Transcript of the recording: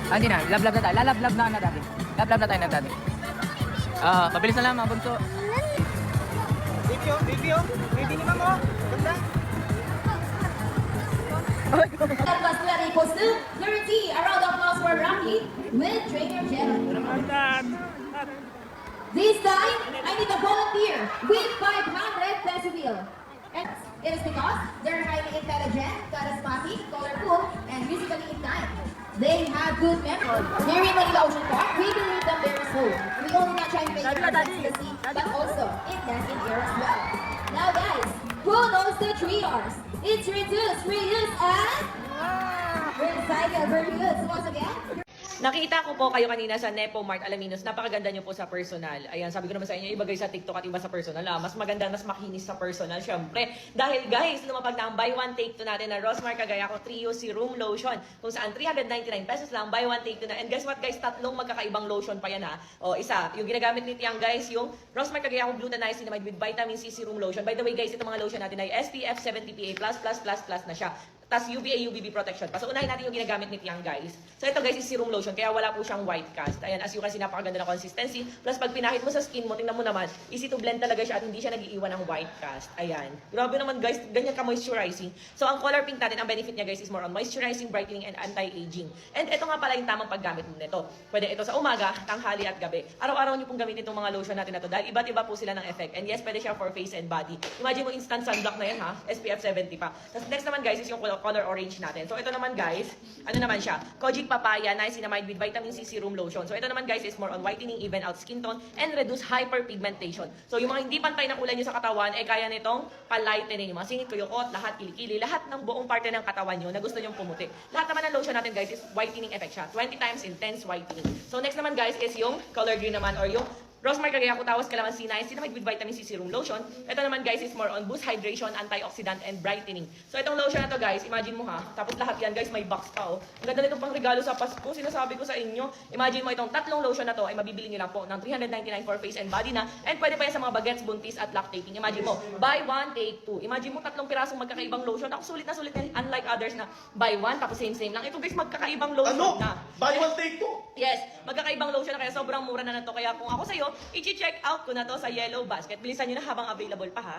Hindi na, love-love na tayo. Love-love na dati. Love-love na tayo na dati. Pabilis na lang mga bunso. Baby ni Mamo. Ganda. Plus 20 equals to 30. A round of applause for Rocky with Trainer Jen. This time, I need a volunteer with 500 peso bill. And it is because they're highly intelligent, charismatic, colorful, and musically inclined. They have good memory. Here in Manila Ocean Park, we believe them very soon. We only not try to make it the sea, but also it can in air as well. Now guys, who knows the 3 R's? It's reduce, reuse, and recycle, reuse. Once again. Nakita ko po kayo kanina sa Nepo Mart Alaminos. Napakaganda nyo po sa personal. Ayan, sabi ko naman sa inyo, ibagay sa TikTok at iba sa personal. Mas maganda, mas makinis sa personal, syempre. Dahil guys, lumapag na ang buy one take two natin na Rosmar Cagayaco Trio Serum Lotion. Kung saan 399 pesos lang, buy one take two na. And guess what guys, tatlong magkakaibang lotion pa yan ha. O isa, yung ginagamit ni Tiang guys, yung Rosmar Cagayaco Glutenized Cinnamide with Vitamin C Serum Lotion. By the way guys, itong mga lotion natin ay SPF 70 PA++++ na siya. Tapos UVA, UVB protection pa. So, unahin natin yung ginagamit ni Tiang, guys. So, ito, guys, is serum lotion. Kaya wala po siyang white cast. Ayan, as you can see, napakaganda na consistency. Plus, pag pinahit mo sa skin mo, tingnan mo naman, easy to blend talaga siya at hindi siya nag-iiwan ng white cast. Ayan. Grabe naman, guys. Ganyan ka moisturizing. So, ang color pink natin, ang benefit niya, guys, is more on moisturizing, brightening, and anti-aging. And ito nga pala yung tamang paggamit mo nito. Pwede ito sa umaga, tanghali, at gabi. Araw-araw niyo pong gamitin itong mga lotion natin na to dahil iba't iba po sila ng effect. And yes, pwede siya for face and body. Imagine mo instant sunblock na yan, ha? SPF 70 pa. Tapos, next naman, guys, is yung color orange natin. So, ito naman guys, ano naman siya? Kojic Papaya Niacinamide with Vitamin C Serum Lotion. So, ito naman guys is more on whitening, even out skin tone, and reduce hyperpigmentation. So, yung mga hindi pantay na kulay nyo sa katawan, kaya nitong palightening. Yung mga singit, kuyukot, lahat, kilikili, lahat ng buong parte ng katawan nyo na gusto nyong pumuti. Lahat naman ng lotion natin guys is whitening effect siya. 20 times intense whitening. So, next naman guys is yung color green naman or yung Rosmar Cagayaco Tawas Calamansi Niacinamide with Vitamin C Serum Lotion. Ito naman guys is more on boost hydration, antioxidant, and brightening. So itong lotion na to guys, imagine mo ha, tapos lahat yan guys may box pa oh. Ang ganda nitong pang regalo sa Pasko, sinasabi ko sa inyo. Imagine mo itong tatlong lotion na to ay mabibili nyo lang po ng 399 for face and body na. And pwede pa yan sa mga bagets, buntis, at lactating. Imagine mo, buy one, take two. Imagine mo tatlong pirasong magkakaibang lotion. Ako sulit na unlike others na buy one, tapos same lang. Ito guys, magkakaibang lotion na. Buy one, take two? Yes, magkakaibang lotion na kaya sobrang mura na to. Kaya kung ako sa'yo, i-check out ko na to sa Yellow Basket. Bilisan nyo na habang available pa ha.